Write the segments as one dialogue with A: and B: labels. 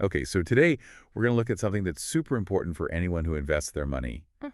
A: Okay, so today we're going to look at something that's super important for anyone who invests their money,
B: Mm.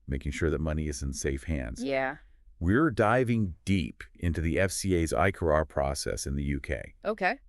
A: making sure that money is in safe hands.
B: Yeah.
A: We're diving deep into the FCA's ICARA process in the UK.
B: Okay.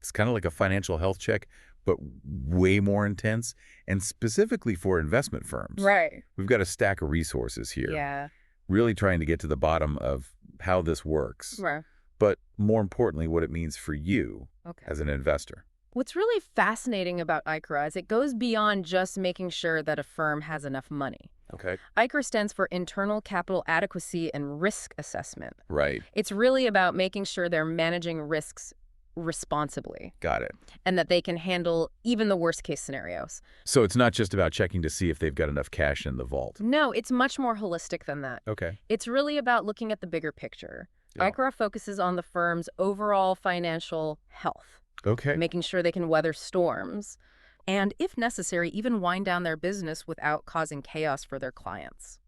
A: It's kind of like a financial health check, but way more intense, and specifically for investment firms.
B: Right.
A: We've got a stack of resources here,
B: Yeah.
A: really trying to get to the bottom of how this works,
B: Right.
A: but more importantly, what it means for you
B: Okay.
A: as an investor.
B: What's really fascinating about ICARA is it goes beyond just making sure that a firm has enough money.
A: Okay.
B: ICARA stands for Internal Capital Adequacy and Risk Assessment.
A: Right.
B: It's really about making sure they're managing risks responsibly
A: Got it.
B: and that they can handle even the worst case scenarios.
A: So it's not just about checking to see if they've got enough cash in the vault.
B: No, it's much more holistic than that.
A: Okay.
B: It's really about looking at the bigger picture.
A: Yeah.
B: ICARA focuses on the firm's overall financial health,
A: Okay.
B: making sure they can weather storms, and if necessary, even wind down their business without causing chaos for their clients.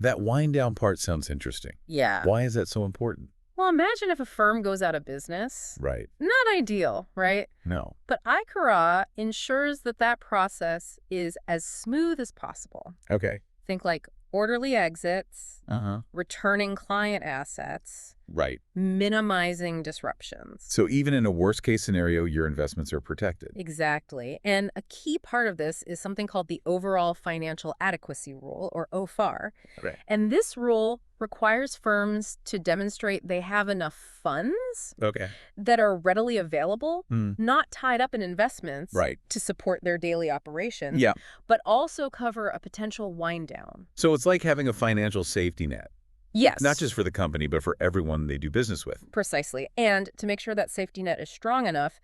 A: That wind down part sounds interesting.
B: Yeah.
A: Why is that so important?
B: Well, imagine if a firm goes out of business.
A: Right.
B: Not ideal, right?
A: No.
B: But ICARA ensures that that process is as smooth as possible.
A: Okay.
B: Think like orderly exits,
A: Uh-huh.
B: returning client assets,
A: Right.
B: minimizing disruptions.
A: So even in a worst case scenario, your investments are protected.
B: Exactly. And a key part of this is something called the Overall Financial Adequacy Rule, or OFAR.
A: Right.
B: And this rule requires firms to demonstrate they have enough funds
A: Okay.
B: that are readily available,
A: Hmm.
B: not tied up in investments
A: Right.
B: to support their daily operations,
A: Yeah.
B: but also cover a potential wind down.
A: So it's like having a financial safety net,
B: Yes.
A: not just for the company, but for everyone they do business with.
B: Precisely. And to make sure that safety net is strong enough,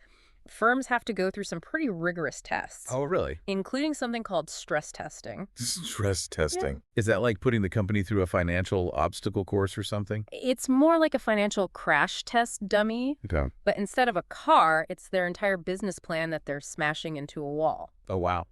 B: firms have to go through some pretty rigorous tests,
A: Oh, really?
B: including something called stress testing.
A: Stress testing. Is that like putting the company through a financial obstacle course or something?
B: It's more like a financial crash test dummy,
A: Okay.
B: but instead of a car, it's their entire business plan that they're smashing into a wall.
A: Oh, wow.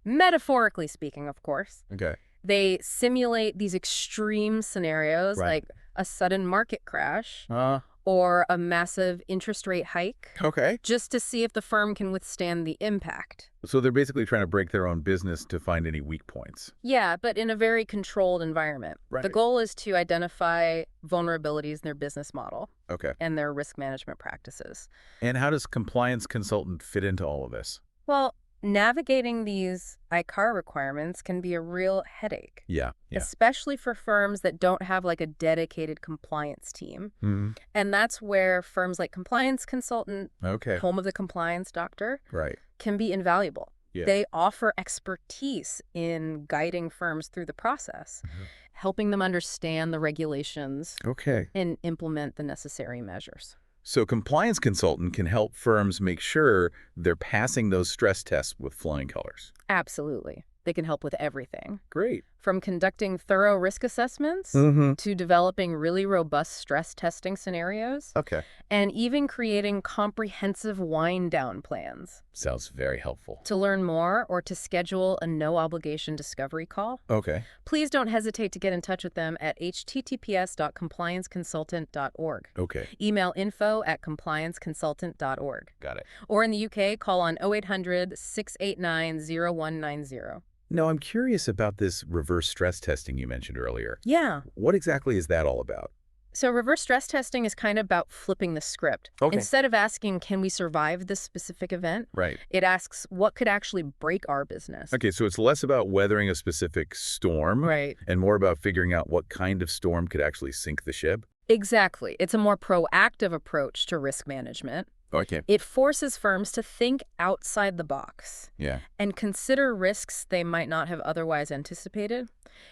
B: Metaphorically speaking, of course.
A: Okay.
B: They simulate these extreme scenarios,
A: Right.
B: like a sudden market crash
A: Uh,
B: or a massive interest rate hike,
A: okay.
B: just to see if the firm can withstand the impact.
A: So they're basically trying to break their own business to find any weak points.
B: Yeah, but in a very controlled environment.
A: Right.
B: The goal is to identify vulnerabilities in their business model
A: Okay.
B: and their risk management practices.
A: And how does compliance consultant fit into all of this?
B: Well, navigating these ICARA requirements can be a real headache,
A: Yeah.
B: especially for firms that don't have like a dedicated compliance team.
A: Mhm.
B: And that's where firms like Compliance Consultant,
A: Okay.
B: Home of the Compliance Doctor,
A: Right.
B: can be invaluable.
A: Yeah.
B: They offer expertise in guiding firms through the process,
A: Mhm.
B: helping them understand the regulations
A: Okay.
B: and implement the necessary measures.
A: So compliance consultant can help firms make sure they're passing those stress tests with flying colors.
B: Absolutely. They can help with everything,
A: Great.
B: from conducting thorough risk assessments
A: Mm-hmm.
B: to developing really robust stress testing scenarios,
A: Okay.
B: and even creating comprehensive wind-down plans.
A: Sounds very helpful.
B: To learn more or to schedule a no-obligation discovery call,
A: Okay.
B: please don't hesitate to get in touch with them at https://complianceconsultant.org.
A: Okay.
B: Email info@complianceconsultant.org.
A: Got it.
B: Or in the UK, call on 0800-689-0190.
A: Now, I'm curious about this reverse stress testing you mentioned earlier.
B: Yeah.
A: What exactly is that all about?
B: So reverse stress testing is kind of about flipping the script.
A: Okay.
B: Instead of asking, can we survive this specific event?
A: Right.
B: It asks, what could actually break our business?
A: Okay, so it's less about weathering a specific storm
B: Right.
A: and more about figuring out what kind of storm could actually sink the ship?
B: Exactly. It's a more proactive approach to risk management.
A: Okay.
B: It forces firms to think outside the box
A: Yeah.
B: and consider risks they might not have otherwise anticipated.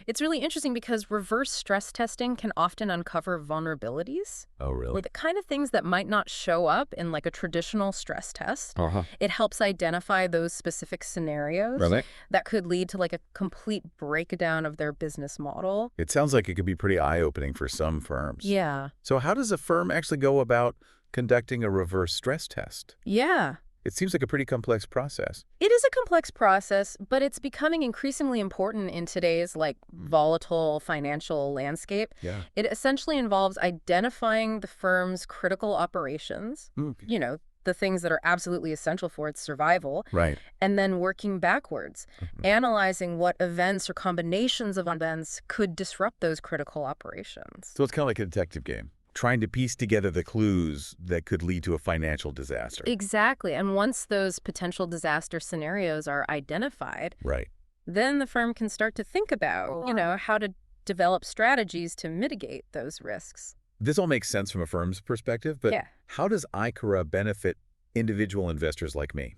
B: It's really interesting because reverse stress testing can often uncover vulnerabilities
A: Oh,
B: or
A: really?
B: the kind of things that might not show up in like a traditional stress test.
A: Uh-huh.
B: It helps identify those specific scenarios
A: Really?
B: that could lead to like a complete breakdown of their business model.
A: It sounds like it could be pretty eye-opening for some firms.
B: Yeah.
A: So how does a firm actually go about conducting a reverse stress test?
B: Yeah.
A: It seems like a pretty complex process.
B: It is a complex process, but it's becoming increasingly important in today's like volatile financial landscape.
A: Yeah.
B: It essentially involves identifying the firm's critical operations,
A: Okay.
B: you know, the things that are absolutely essential for its survival,
A: Right.
B: and then working backwards,
A: Mhm.
B: analyzing what events or combinations of events could disrupt those critical operations.
A: So it's kind of like a detective game, trying to piece together the clues that could lead to a financial disaster.
B: Exactly. And once those potential disaster scenarios are identified,
A: Right.
B: then the firm can start to think about, how to develop strategies to mitigate those risks.
A: This all makes sense from a firm's perspective, but
B: Yeah,
A: how does ICARA benefit individual investors like me?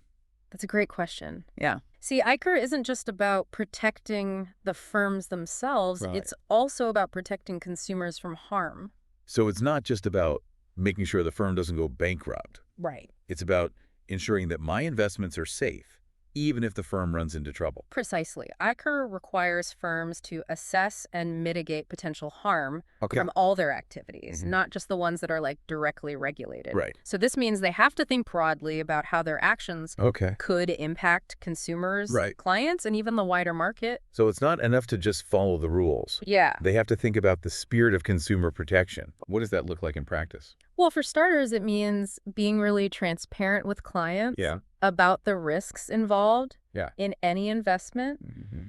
B: that's a great question. Yeah. See, ICARA isn't just about protecting the firms themselves,
A: Right.
B: it's also about protecting consumers from harm.
A: So it's not just about making sure the firm doesn't go bankrupt.
B: Right.
A: It's about ensuring that my investments are safe, even if the firm runs into trouble.
B: Precisely. ICARA requires firms to assess and mitigate potential harm
A: Okay.
B: from all their activities,
A: Mhm.
B: not just the ones that are directly regulated.
A: Right.
B: So this means they have to think broadly about how their actions
A: Okay.
B: could impact consumers,
A: Right.
B: clients, and even the wider market.
A: So it's not enough to just follow the rules.
B: Yeah.
A: They have to think about the spirit of consumer protection. What does that look like in practice?
B: Well, for starters, it means being really transparent with clients
A: Yeah.
B: about the risks involved
A: Yeah.
B: in any investment.
A: Hmm.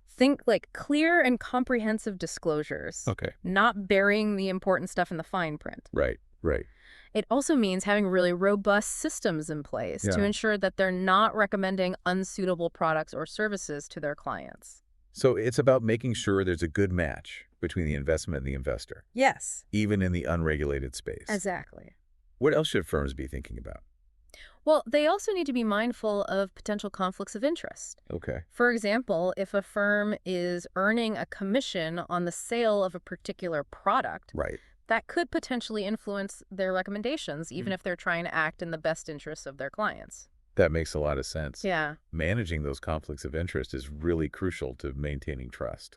B: Think clear and comprehensive disclosures,
A: Okay.
B: not burying the important stuff in the fine print.
A: Right. Right.
B: It also means having really robust systems in place to
A: Yeah.
B: ensure that they're not recommending unsuitable products or services to their clients.
A: So it's about making sure there's a good match between the investment and the investor,
B: Yes,
A: even in the unregulated space.
B: exactly.
A: What else should firms be thinking about?
B: Well, they also need to be mindful of potential conflicts of interest.
A: Okay.
B: For example, if a firm is earning a commission on the sale of a particular product,
A: Right.
B: that could potentially influence their recommendations, even if they're trying to act in the best interests of their clients.
A: That makes a lot of sense.
B: Yeah.
A: Managing those conflicts of interest is really crucial to maintaining trust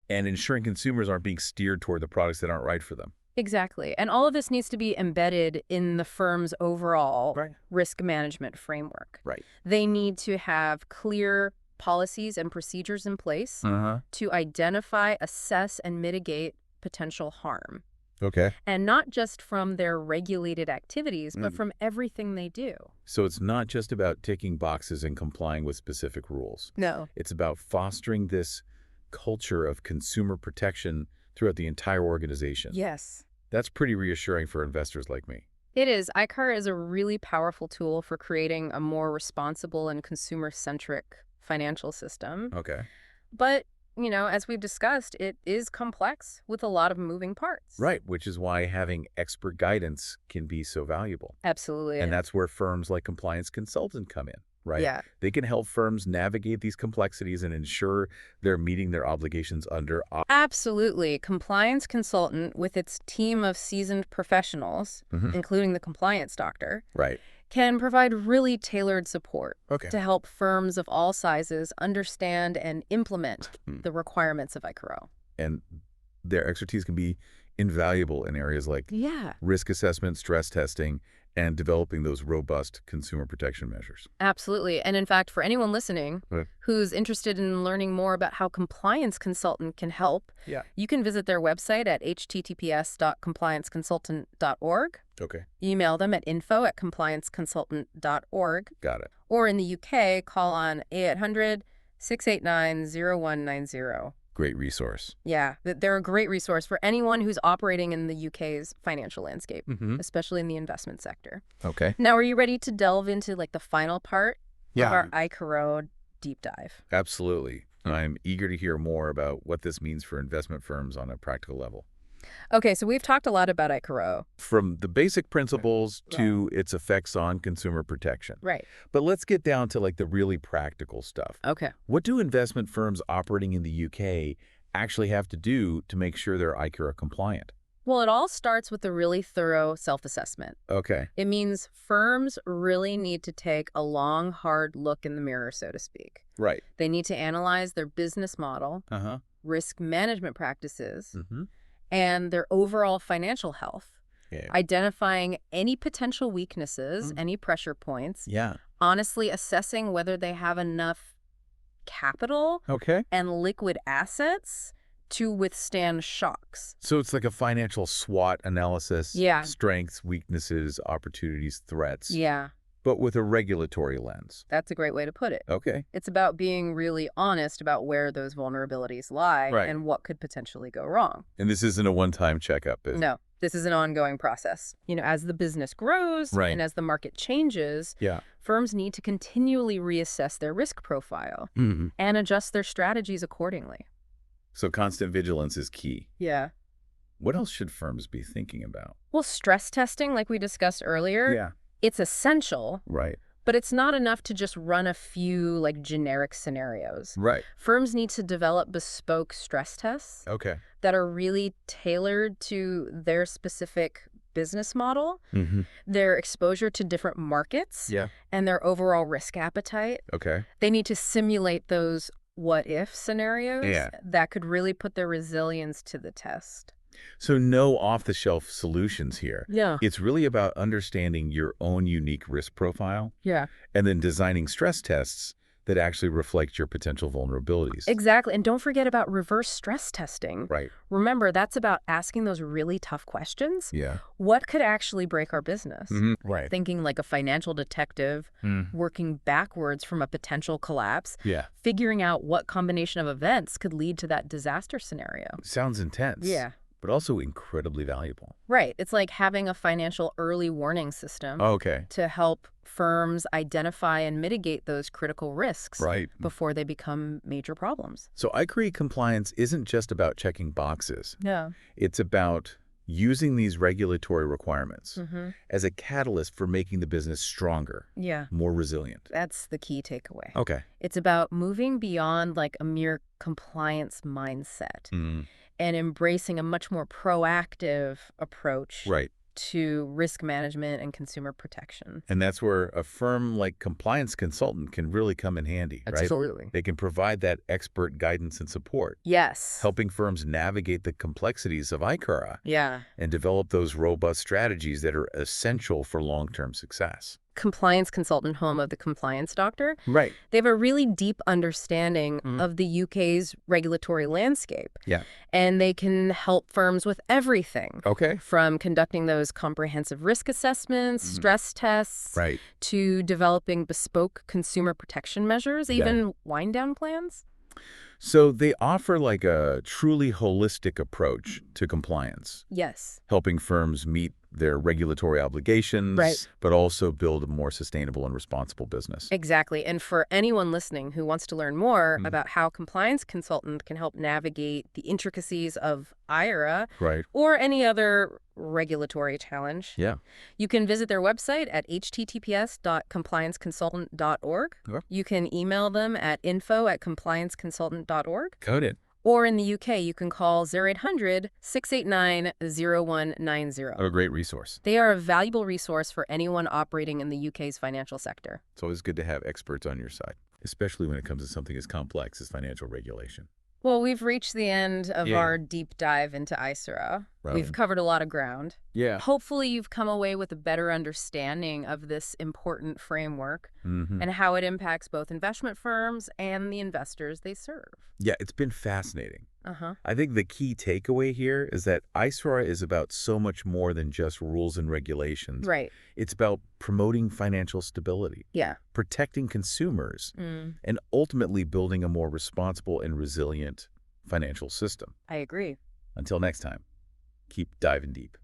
A: and ensuring consumers aren't being steered toward the products that aren't right for them.
B: Exactly. And all of this needs to be embedded in the firm's overall
A: Right.
B: risk management framework.
A: Right.
B: They need to have clear policies and procedures in place
A: Uh-huh.
B: to identify, assess, and mitigate potential harm.
A: Okay.
B: And not just from their regulated activities, but
A: Mm.
B: from everything they do.
A: So it's not just about ticking boxes and complying with specific rules.
B: No.
A: It's about fostering this culture of consumer protection throughout the entire organization.
B: Yes.
A: That's pretty reassuring for investors like me.
B: It is. ICARA is a really powerful tool for creating a more responsible and consumer-centric financial system.
A: Okay.
B: But, as we've discussed, it is complex with a lot of moving parts.
A: Right, which is why having expert guidance can be so valuable.
B: Absolutely.
A: And that's where firms like Compliance Consultant come in, right?
B: Yeah.
A: They can help firms navigate these complexities and ensure they're meeting their obligations under.
B: Absolutely. Compliance Consultant, with its team of seasoned professionals,
A: Mhm.
B: including the compliance doctor,
A: Right.
B: can provide really tailored support
A: Okay.
B: to help firms of all sizes understand and implement
A: Hmm.
B: the requirements of ICARA.
A: And their expertise can be invaluable in areas like
B: Yeah.
A: risk assessment, stress testing, and developing those robust consumer protection measures.
B: Absolutely. And in fact, for anyone listening
A: Right.
B: who's interested in learning more about how Compliance Consultant can help,
A: Yeah.
B: you can visit their website at https://complianceconsultant.org,
A: Okay.
B: email them at info@complianceconsultant.org,
A: Got it.
B: or in the UK, call on 800-689-0190.
A: Great resource.
B: Yeah, they're a great resource for anyone who's operating in the UK's financial landscape,
A: Mm-hmm.
B: especially in the investment sector.
A: Okay.
B: Now, are you ready to delve into the final part of our ICARA deep dive?
A: Absolutely. I'm eager to hear more about what this means for investment firms on a practical level.
B: Okay, so we've talked a lot about ICARA.
A: From the basic principles to its effects on consumer protection.
B: Right.
A: But let's get down to the really practical stuff.
B: Okay.
A: What do investment firms operating in the UK actually have to do to make sure they're ICARA compliant?
B: Well, it all starts with a really thorough self-assessment.
A: Okay.
B: It means firms really need to take a long, hard look in the mirror, so to speak.
A: Right.
B: They need to analyze their business model,
A: Uh-huh.
B: risk management practices,
A: Mm-hmm.
B: and their overall financial health,
A: Yeah.
B: identifying any potential weaknesses, any pressure points,
A: Yeah.
B: honestly assessing whether they have enough capital
A: Okay.
B: and liquid assets to withstand shocks.
A: So it's like a financial SWOT analysis.
B: Yeah.
A: Strengths, weaknesses, opportunities, threats.
B: Yeah,
A: But with a regulatory lens.
B: that's a great way to put it.
A: Okay.
B: It's about being really honest about where those vulnerabilities lie
A: Right.
B: and what could potentially go wrong.
A: And this isn't a one-time checkup, is it?
B: No, this is an ongoing process. As the business grows
A: Right.
B: and as the market changes,
A: Yeah.
B: firms need to continually reassess their risk profile
A: Mm-hmm.
B: and adjust their strategies accordingly.
A: So constant vigilance is key.
B: Yeah.
A: What else should firms be thinking about?
B: Well, stress testing, like we discussed earlier, it's essential,
A: Right.
B: but it's not enough to just run a few generic scenarios.
A: Right.
B: Firms need to develop bespoke stress tests
A: Okay.
B: that are really tailored to their specific business model,
A: Mm-hmm.
B: their exposure to different markets,
A: Yeah.
B: and their overall risk appetite.
A: Okay.
B: They need to simulate those what-if scenarios
A: Yeah.
B: that could really put their resilience to the test.
A: So no off-the-shelf solutions here.
B: Yeah.
A: It's really about understanding your own unique risk profile
B: Yeah.
A: and then designing stress tests that actually reflect your potential vulnerabilities.
B: Exactly. And don't forget about reverse stress testing.
A: Right.
B: Remember, that's about asking those really tough questions.
A: Yeah.
B: What could actually break our business?
A: Mm-hmm. Right.
B: Thinking like a financial detective, working backwards from a potential collapse,
A: Yeah.
B: figuring out what combination of events could lead to that disaster scenario.
A: Sounds intense.
B: Yeah.
A: But also incredibly valuable.
B: Right. It's like having a financial early warning system
A: Okay.
B: to help firms identify and mitigate those critical risks
A: Right.
B: before they become major problems.
A: So ICARA compliance isn't just about checking boxes.
B: Yeah.
A: It's about using these regulatory requirements as a catalyst for making the business stronger,
B: Yeah.
A: more resilient.
B: That's the key takeaway.
A: Okay.
B: It's about moving beyond a mere compliance mindset and embracing a much more proactive approach
A: Right.
B: to risk management and consumer protection.
A: And that's where a firm like Compliance Consultant can really come in handy, right?
B: Absolutely.
A: They can provide that expert guidance and support,
B: Yes.
A: helping firms navigate the complexities of ICARA
B: Yeah.
A: and develop those robust strategies that are essential for long-term success.
B: Compliance Consultant, home of the Compliance Doctor.
A: Right.
B: They have a really deep understanding of the UK's regulatory landscape.
A: Yeah.
B: And they can help firms with everything.
A: Okay.
B: From conducting those comprehensive risk assessments, stress tests,
A: Right.
B: to developing bespoke consumer protection measures, even wind-down plans.
A: So they offer a truly holistic approach to compliance,
B: Yes.
A: helping firms meet their regulatory obligations,
B: Right.
A: but also build a more sustainable and responsible business.
B: Exactly. And for anyone listening who wants to learn more about how Compliance Consultant can help navigate the intricacies of ICARA
A: Right.
B: or any other regulatory challenge,
A: Yeah.
B: you can visit their website at https://complianceconsultant.org.
A: Okay.
B: You can email them at info@complianceconsultant.org.
A: Code it.
B: Or in the UK, you can call 0800-689-0190.
A: A great resource.
B: They are a valuable resource for anyone operating in the UK's financial sector.
A: It's always good to have experts on your side, especially when it comes to something as complex as financial regulation.
B: Well, we've reached the end of
A: Yeah.
B: our deep dive into ICARA.
A: Right.
B: We've covered a lot of ground.
A: Yeah.
B: Hopefully, you've come away with a better understanding of this important framework
A: Mm-hmm.
B: and how it impacts both investment firms and the investors they serve.
A: Yeah, it's been fascinating.
B: Uh-huh.
A: I think the key takeaway here is that ICARA is about so much more than just rules and regulations.
B: Right.
A: It's about promoting financial stability,
B: Yeah.
A: protecting consumers, and ultimately building a more responsible and resilient financial system.
B: I agree.
A: Until next time, keep diving deep.